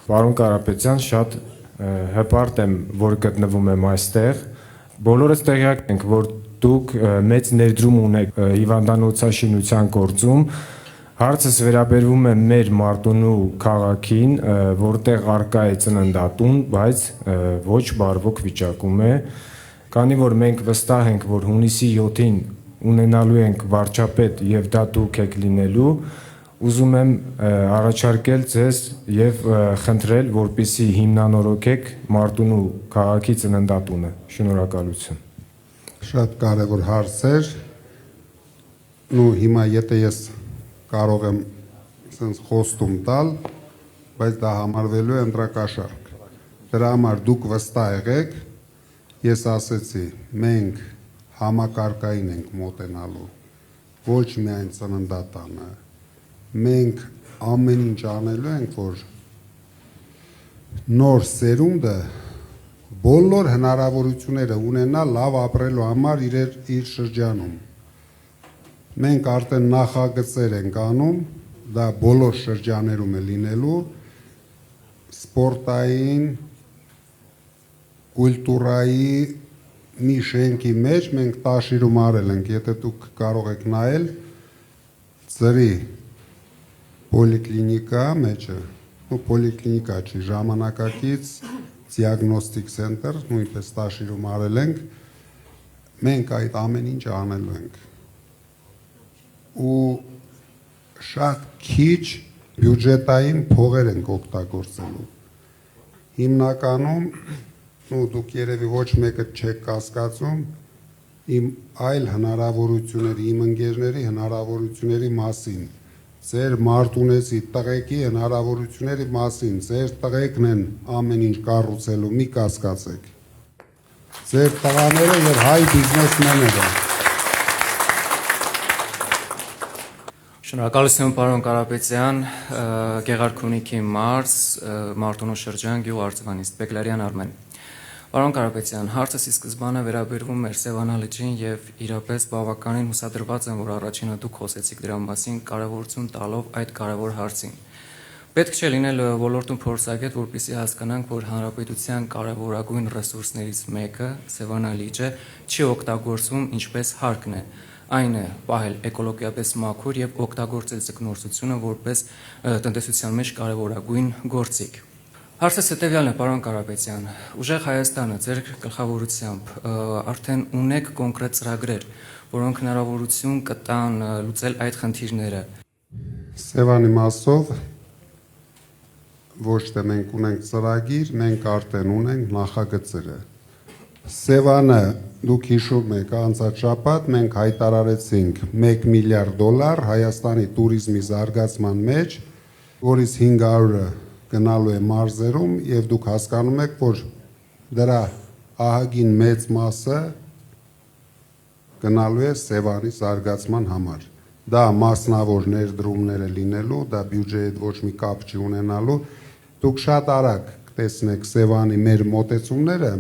Պարոն Կարապետյան, շատ հպարտ եմ, որ գտնվում եմ այստեղ։ Բոլորս տեղյակ ենք, որ դուք մեծ ներդրում ունեք հիվանդանոցաշինության գործում։ Հարցս վերաբերվում է մեր Մարտունու քաղաքին, որտեղ առկա է ծննդատուն, բայց ոչ բարվոք վիճակում է։ Քանի որ մենք վստահ ենք, որ հունիսի 7-ին ունենալու ենք վարչապետ եւ դա դուք եք լինելու, ուզում եմ առաջարկել ձեզ եւ խնդրել, որպեսզի հիմնանորոգեք Մարտունու քաղաքի ծննդատունը։ Շնորհակալություն։ Շատ կարևոր հարց էր։ Հիմա եթե ես կարող եմ sense խոստում տալ, բայց դա համարվելու է ընտրակաշառք։ Դրա համար դուք վստահ եղեք, ես ասեցի, մենք համակարգային ենք մոտենալու, ոչ միայն ծննդատանը, մենք ամեն ինչ անելու ենք, որ նոր սերունդը բոլոր հնարավորությունները ունենա լավ ապրելու համար իր շրջանում։ Մենք արդեն նախագծեր ենք անում, դա բոլոր շրջաներում է լինելու, սպորտային, կուլտուրայի մի շենքի մեջ մենք տաշիրում արել ենք, եթե դուք կարող եք նայել, ծրի պոլիկլինիկա մեջը, պոլիկլինիկա չի, ժամանակակից դիագնոստիկ սենտր, նույնպես տաշիրում արել ենք, մենք այդ ամեն ինչ անելու ենք։ Ու շատ քիչ բյուջետային փողեր ենք օգտագործելու։ Հիմնականում, դուք երևի ոչ մեկը չեք կասկածում, իմ այլ հնարավորությունների, իմ ընկերների հնարավորությունների մասին, ձեր մարտունեցի տղեկի հնարավորությունների մասին, ձեր տղեկն են ամեն ինչ կառուցելու, մի կասկածեք։ Ձեր տղաները եւ հայ բիզնեսմենները։ Շնորհակալություն պարոն Կարապետյան, Գեղարքունիքի մարզ, Մարտունու շրջան, գյուղ Արծվանիստ, Բեկլարյան Արմեն։ Պարոն Կարապետյան, հարցս ի սկզբանե վերաբերվում էր Սևանա լճին եւ իրապես բավականին հուսադրված եմ, որ առաջինը դուք խոսեցիք դրա մասին, կարևորություն տալով այդ կարևոր հարցին։ Պետք չէ լինել ոլորտում փորձագետ, որպեսզի հասկանանք, որ հանրապետության կարևորագույն ռեսուրսներից մեկը, Սևանա լիճը, չի օգտագործվում ինչպես հարկն է։ Այն է պահել էկոլոգիապես մաքուր եւ օգտագործել ձկնորսությունը որպես տնտեսության մեջ կարևորագույն գործիք։ Հարցս հետևյալն է, պարոն Կարապետյան, ուժեղ Հայաստանը ձեր գլխավորությամբ արդեն ունեք կոնկրետ ծրագրեր, որոնք հնարավորություն կտան լուծել այդ խնդիրները։ Սևանի մասով ոչ թե մենք ունենք ծրագիր, մենք արդեն ունենք նախագծերը։ Սևանը, դուք հիշում եք, անցած շաբաթ մենք հայտարարեցինք $1 միլիարդ Հայաստանի տուրիզմի զարգացման մեջ, որից 500-ը գնալու է մարզերում եւ դուք հասկանում եք, որ դրա ահագին մեծ մասը գնալու է Սևանի զարգացման համար։ Դա մասնավոր ներդրումներ է լինելու, դա բյուջեի հետ ոչ մի կապ չի ունենալու։ Դուք շատ արագ կտեսնեք Սևանի մեր մոտեցումները,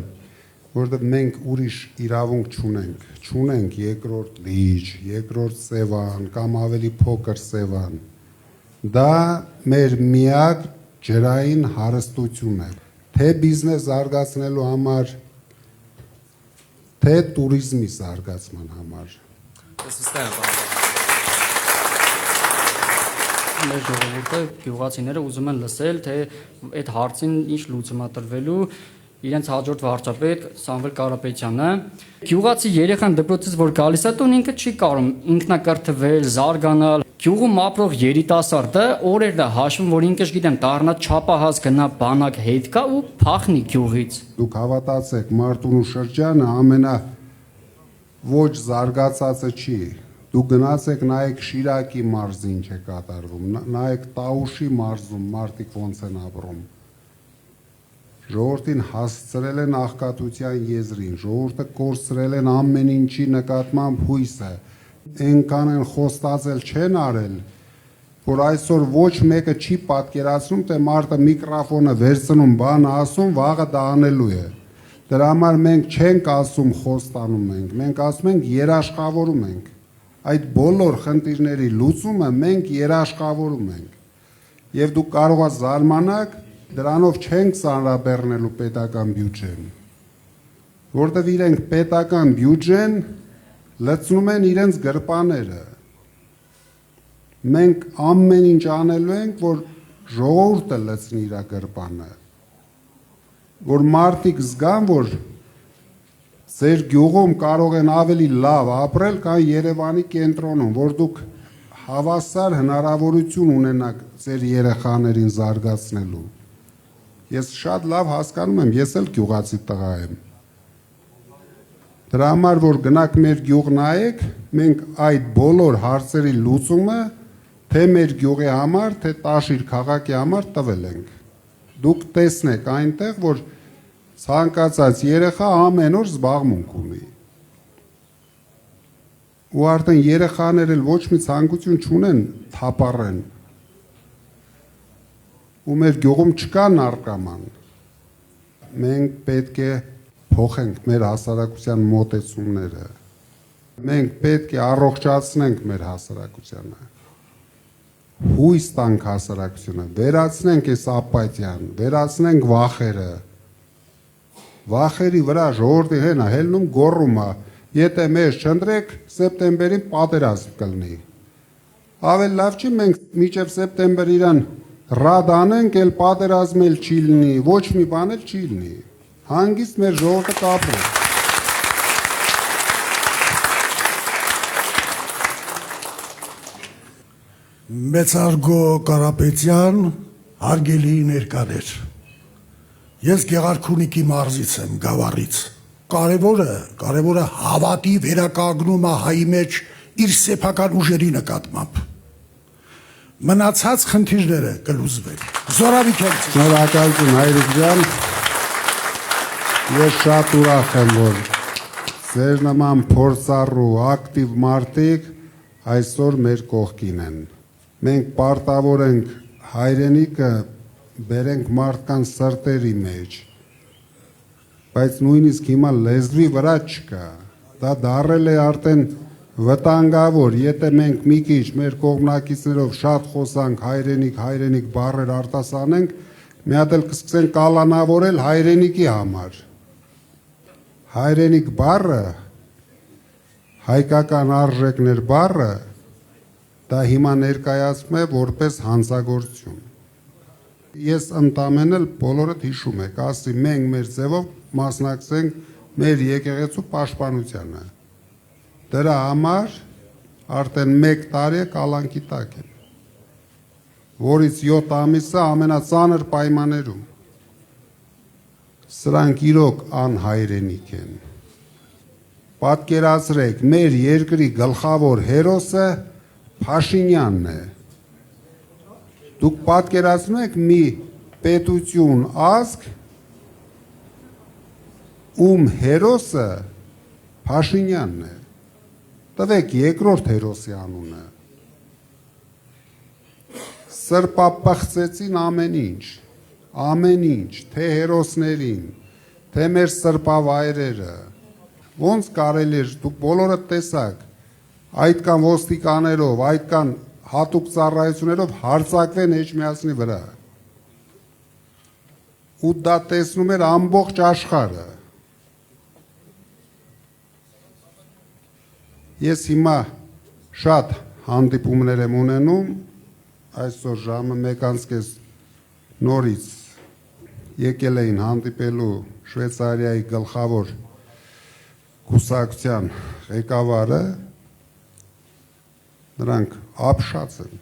որովհետեւ մենք ուրիշ իրավունք չունենք երկրորդ լիճ, երկրորդ Սևան կամ ավելի փոքր Սևան։ Դա մեր միակ ջրային հարստություն է, թե բիզնես զարգացնելու համար, թե տուրիզմի զարգացման համար։ Մեր ժողովուրդը, գյուղացիները ուզում են լսել, թե այդ հարցին ինչ լուծում է տրվելու, իրենց հաջորդ վարչապետ Սամվել Կարապետյանը։ Գյուղացի երեխան դպրոցից որ գալիս է տուն, ինքը չի կարող ինքնակրթվել, զարգանալ։ Գյուղում ապրող երիտասարդը օրերն է հաշվում, որ ինքը գիտեմ դառնա չափահաս գնա բանակ հետ կա ու փախնի գյուղից։ Դուք հավատացեք, Մարտունու շրջանը ամենա ոչ զարգացածը չի։ Դուք գնացեք նայեք Շիրակի մարզը ինչ է կատարվում, նայեք Տաուշի մարզում մարդիկ ոնց են ապրում։ Ժողովրդին հասցրել են աղքատության եզրին, ժողովուրդը կորցրել են ամեն ինչի նկատմամբ հույսը։ Այնքան են խոստացել չեն արել, որ այսօր ոչ մեկը չի պատկերացնում, թե մարդը միկրոֆոնը վերցնում, բան ասում, վաղը դա անելու է։ Դրա համար մենք չենք ասում խոստանում ենք, մենք ասում ենք երաշխավորում ենք։ Այդ բոլոր խնդիրների լուծումը մենք երաշխավորում ենք։ Եվ դուք կարող եք զարմանալ, Դրանով չենք ծանրաբեռնելու պետական բյուջեն, որտեղ իրենք պետական բյուջեն լցնում են իրենց գրպաները։ Մենք ամեն ինչ անելու ենք, որ ժողովուրդը լցնի իր գրպանը, որ մարդիկ զգան, որ ձեր գյուղում կարող են ավելի լավ ապրել, քան Երևանի կենտրոնում, որ դուք հավասար հնարավորություն ունենաք ձեր երեխաներին զարգացնելու։ Ես շատ լավ հասկանում եմ, ես էլ գյուղացի տղա եմ։ Դրա համար, որ գնաք մեր գյուղ նայեք, մենք այդ բոլոր հարցերի լուծումը թե մեր գյուղի համար, թե Տաշիր քաղաքի համար տվել ենք։ Դուք տեսնեք այնտեղ, որ ցանկացած երեխա ամեն օր զբաղմունք ունի։ Ու արդեն երեխաները ոչ մի ցանկություն չունեն թափառեն։ Ու մեր գյուղում չկա նարկոման։ Մենք պետք է փոխենք մեր հասարակության մոտեցումները։ Մենք պետք է առողջացնենք մեր հասարակությանը։ Հույս տանք հասարակությունը, վերացնենք այս ապաթիան, վերացնենք վախերը։ Վախերի վրա ժողովրդի հենա հելնում գոռում է, եթե մեզ չընտրեք, սեպտեմբերին պատերազմ կլինի։ Ավելի լավ չի մենք մինչև սեպտեմբեր իրան ռադ անենք, էլ պատերազմ էլ չի լինի, ոչ մի բան էլ չի լինի։ Հանգիստ մեր ժողովուրդը կապրի։ Մեծարգո Կարապետյան, հարգելի ներկաներ։ Ես Գեղարքունիքի մարզից եմ, Գավառից։ Կարևորը հավատի վերականգնումը հայի մեջ իր սեփական ուժերի նկատմամբ։ Մնացած խնդիրները կլուծվեն։ Զորավիք եմ։ Շնորհակալություն Հայրիկ ջան։ Ես շատ ուրախ եմ, որ ձեր նման փորձառու ակտիվ մարդիկ այսօր մեր կողքին են։ Մենք պարտավոր ենք հայրենիքը բերենք մարդկանց սրտերի մեջ, բայց նույնիսկ հիմա լեզվի վրա չկա, դա դարել է արդեն վտանգավոր, եթե մենք մի քիչ մեր կողմնակիցներով շատ խոսանք հայրենիք բառեր արտասանենք, մի հատ էլ կսկսեն կալանավորել հայրենիքի համար։ Հայրենիք բառը, հայկական արժեքներ բառը, դա հիմա ներկայացվում է որպես հանցագործություն։ Ես ընդամենը բոլորդ հիշում եք, ասի մենք մեր ձևով մասնակցենք մեր եկեղեցու պաշտպանությանը։ Դրա համար արդեն 1 տարի է կալանքի տակ եմ, որից 7 ամիսը ամենածանր պայմաններում։ Սրանք իրոք անհայրենիք են։ Պատկերացրեք, մեր երկրի գլխավոր հերոսը Փաշինյանն է։ Դուք պատկերացնում եք մի պետություն, ազգ, ում հերոսը Փաշինյանն է։ Տվեք երկրորդ հերոսի անունը։ Սրբապղծեցին ամեն ինչ, թե հերոսներին, թե մեր սրբավայրերը։ Ոնց կարելի է, դուք բոլորը տեսաք, այդքան ոստիկաներով, այդքան հատուկ ծառայություններով հարձակվեն Էջմիածնի վրա։ Ու դա տեսնում էր ամբողջ աշխարհը։ Ես հիմա շատ հանդիպումներ եմ ունենում, այսօր ժամը 1:30 նորից եկել էին հանդիպելու Շվեյցարիայի գլխավոր կուսակցության ղեկավարը, նրանք ապշած են։